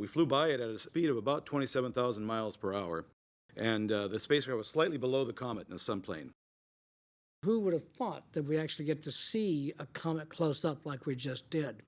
We flew by it at a speed of about 27,000 miles per hour, and the spacecraft was slightly below the comet in the sunplane. Who would have thought that we actually get to see a comet close up like we just did?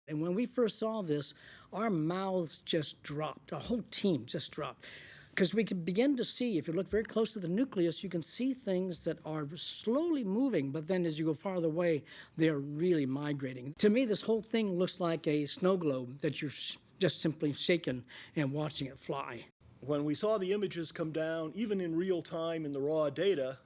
And when we first saw this, our mouths just dropped. Our whole team just dropped. Because we could begin to see, if you look very close to the nucleus, you can see things that are slowly moving, but then as you go farther away, they're really migrating. To me, this whole thing looks like a snow globe that you're just simply shaking and watching it fly. When we saw the images come down, even in real time in the raw data,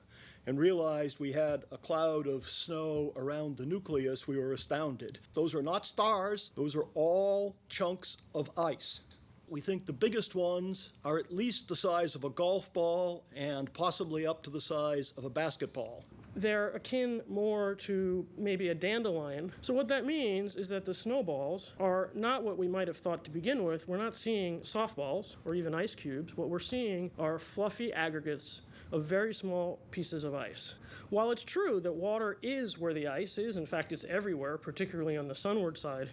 and realized we had a cloud of snow around the nucleus, we were astounded. Those are not stars, those are all chunks of ice. We think the biggest ones are at least the size of a golf ball and possibly up to the size of a basketball. They're akin more to maybe a dandelion. So what that means is that the snowballs are not what we might have thought to begin with. We're not seeing softballs or even ice cubes. What we're seeing are fluffy aggregates of very small pieces of ice. While it's true that water is where the ice is, in fact it's everywhere, particularly on the sunward side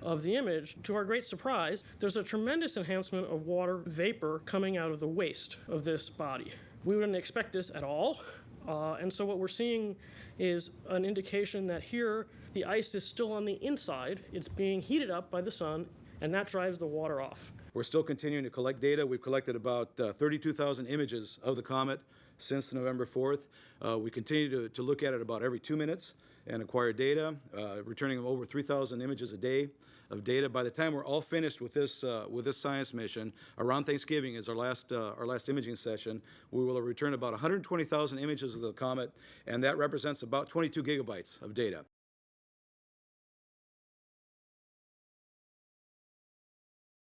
of the image, to our great surprise, there's a tremendous enhancement of water vapor coming out of the waste of this body. We wouldn't expect this at all, and so what we're seeing is an indication that here the ice is still on the inside, it's being heated up by the sun, and that drives the water off. We're still continuing to collect data. We've collected about 32,000 images of the comet since November 4th. We continue to look at it about every 2 minutes and acquire data, returning over 3,000 images a day of data. By the time we're all finished with this science mission, around Thanksgiving is our last imaging session, we will return about 120,000 images of the comet, and that represents about 22 gigabytes of data.